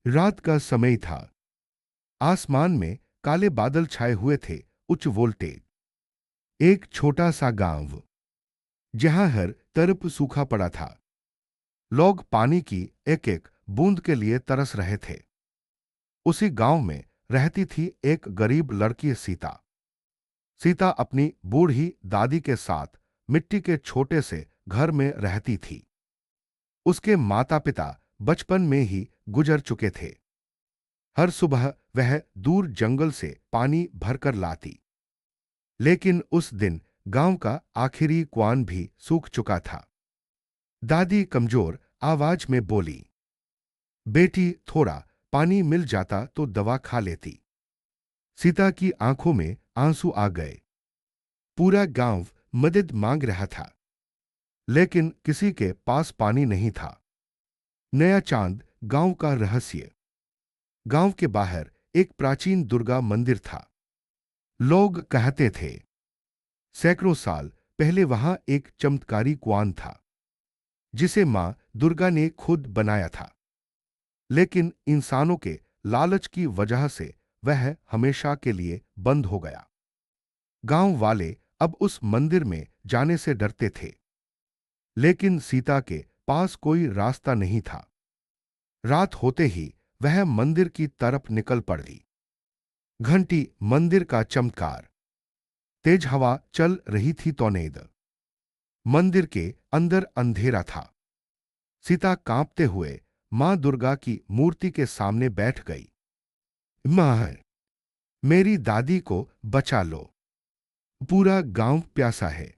रात का समय था। आसमान में काले बादल छाए हुए थे। उच्च वोल्टेज। एक छोटा सा गांव जहां हर तरफ सूखा पड़ा था। लोग पानी की एक एक बूंद के लिए तरस रहे थे। उसी गांव में रहती थी एक गरीब लड़की सीता। सीता अपनी बूढ़ी दादी के साथ मिट्टी के छोटे से घर में रहती थी। उसके माता पिता बचपन में ही गुजर चुके थे। हर सुबह वह दूर जंगल से पानी भरकर लाती। लेकिन उस दिन गांव का आखिरी कुआं भी सूख चुका था। दादी कमजोर आवाज में बोली, बेटी, थोड़ा पानी मिल जाता तो दवा खा लेती। सीता की आंखों में आंसू आ गए। पूरा गांव मदद मांग रहा था, लेकिन किसी के पास पानी नहीं था। नया चांद गांव का रहस्य। गांव के बाहर एक प्राचीन दुर्गा मंदिर था। लोग कहते थे सैकड़ों साल पहले वहां एक चमत्कारी कुआं था, जिसे मां दुर्गा ने खुद बनाया था। लेकिन इंसानों के लालच की वजह से वह हमेशा के लिए बंद हो गया। गांव वाले अब उस मंदिर में जाने से डरते थे। लेकिन सीता के पास कोई रास्ता नहीं था। रात होते ही वह मंदिर की तरफ निकल पड़ी। घंटी, मंदिर का चमत्कार। तेज हवा चल रही थी तौनेद। मंदिर के अंदर अंधेरा था। सीता कांपते हुए मां दुर्गा की मूर्ति के सामने बैठ गई। मां, मेरी दादी को बचा लो। पूरा गांव प्यासा है।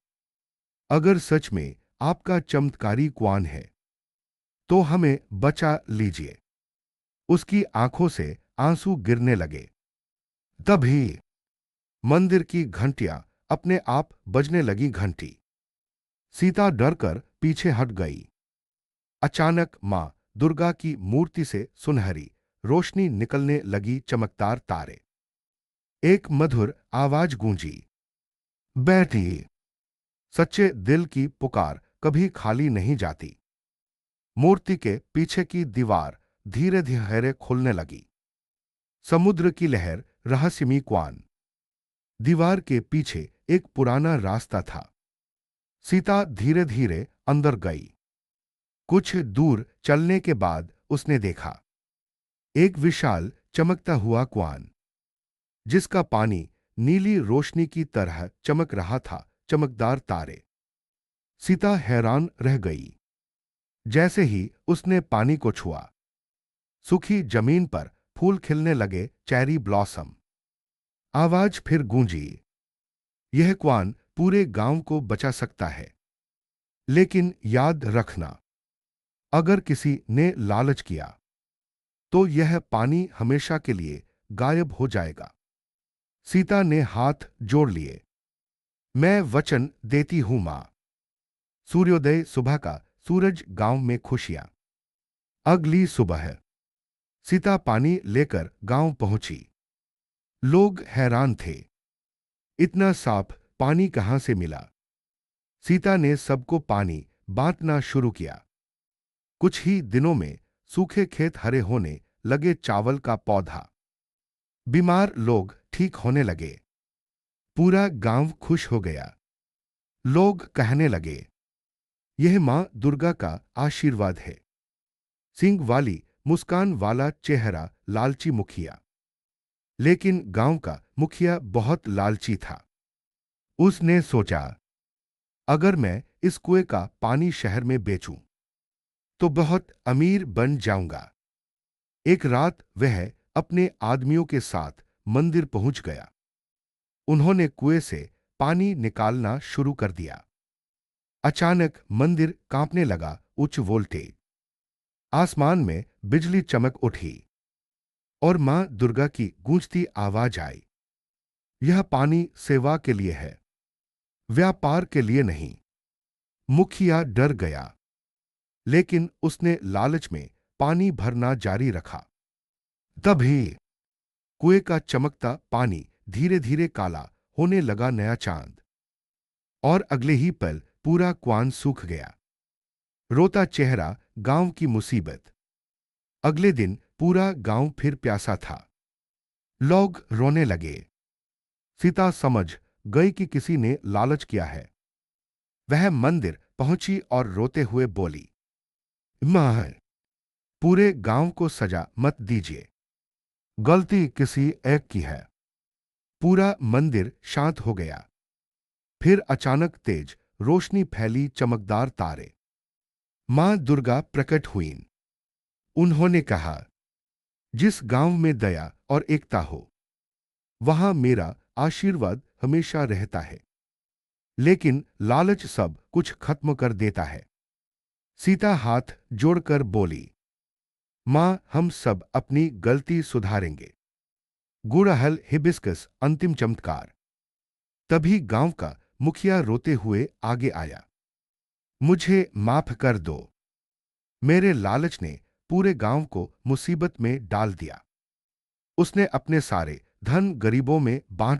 अगर सच में आपका चमत्कारी कुआं है तो हमें बचा लीजिए। उसकी आंखों से आंसू गिरने लगे। तभी मंदिर की घंटियां अपने आप बजने लगी। घंटी। सीता डरकर पीछे हट गई। अचानक मां दुर्गा की मूर्ति से सुनहरी रोशनी निकलने लगी। चमकदार तारे। एक मधुर आवाज गूंजी, बैठी। सच्चे दिल की पुकार कभी खाली नहीं जाती। मूर्ति के पीछे की दीवार धीरे धीरे खुलने लगी। समुद्र की लहर, रहस्यमयी कुआं। दीवार के पीछे एक पुराना रास्ता था। सीता धीरे धीरे अंदर गई। कुछ दूर चलने के बाद उसने देखा एक विशाल चमकता हुआ कुआं, जिसका पानी नीली रोशनी की तरह चमक रहा था। चमकदार तारे। सीता हैरान रह गई। जैसे ही उसने पानी को छुआ, सूखी जमीन पर फूल खिलने लगे। Cherry blossom. आवाज फिर गूंजी, यह कुआं पूरे गांव को बचा सकता है। लेकिन याद रखना, अगर किसी ने लालच किया तो यह पानी हमेशा के लिए गायब हो जाएगा। सीता ने हाथ जोड़ लिए। मैं वचन देती हूं मां। सूर्योदय सुबह का सूरज, गांव में खुशियां। अगली सुबह सीता पानी लेकर गांव पहुंची। लोग हैरान थे, इतना साफ पानी कहां से मिला। सीता ने सबको पानी बांटना शुरू किया। कुछ ही दिनों में सूखे खेत हरे होने लगे। चावल का पौधा। बीमार लोग ठीक होने लगे। पूरा गांव खुश हो गया। लोग कहने लगे, यह मां दुर्गा का आशीर्वाद है। सींग वाली, मुस्कान वाला चेहरा, लालची मुखिया। लेकिन गांव का मुखिया बहुत लालची था। उसने सोचा, अगर मैं इस कुएं का पानी शहर में बेचूं तो बहुत अमीर बन जाऊंगा। एक रात वह अपने आदमियों के साथ मंदिर पहुंच गया। उन्होंने कुएं से पानी निकालना शुरू कर दिया। अचानक मंदिर कांपने लगा। उच्च वोल्टेज। आसमान में बिजली चमक उठी और मां दुर्गा की गूंजती आवाज आई, यह पानी सेवा के लिए है, व्यापार के लिए नहीं। मुखिया डर गया, लेकिन उसने लालच में पानी भरना जारी रखा। तभी कुएं का चमकता पानी धीरे धीरे काला होने लगा। नया चांद। और अगले ही पल पूरा कुआं सूख गया। रोता चेहरा, गांव की मुसीबत। अगले दिन पूरा गांव फिर प्यासा था। लोग रोने लगे। सीता समझ गई कि किसी ने लालच किया है। वह मंदिर पहुंची और रोते हुए बोली, मां, पूरे गांव को सजा मत दीजिए। गलती किसी एक की है। पूरा मंदिर शांत हो गया। फिर अचानक तेज रोशनी फैली, चमकदार तारे। मां दुर्गा प्रकट हुईं। उन्होंने कहा, जिस गांव में दया और एकता हो, वहां मेरा आशीर्वाद हमेशा रहता है। लेकिन लालच सब कुछ खत्म कर देता है। सीता हाथ जोड़कर बोली, मां, हम सब अपनी गलती सुधारेंगे। गुड़हल हिबिस्कस अंतिम चमत्कार। तभी गांव का मुखिया रोते हुए आगे आया। मुझे माफ कर दो। मेरे लालच ने पूरे गांव को मुसीबत में डाल दिया। उसने अपने सारे धन गरीबों में बांट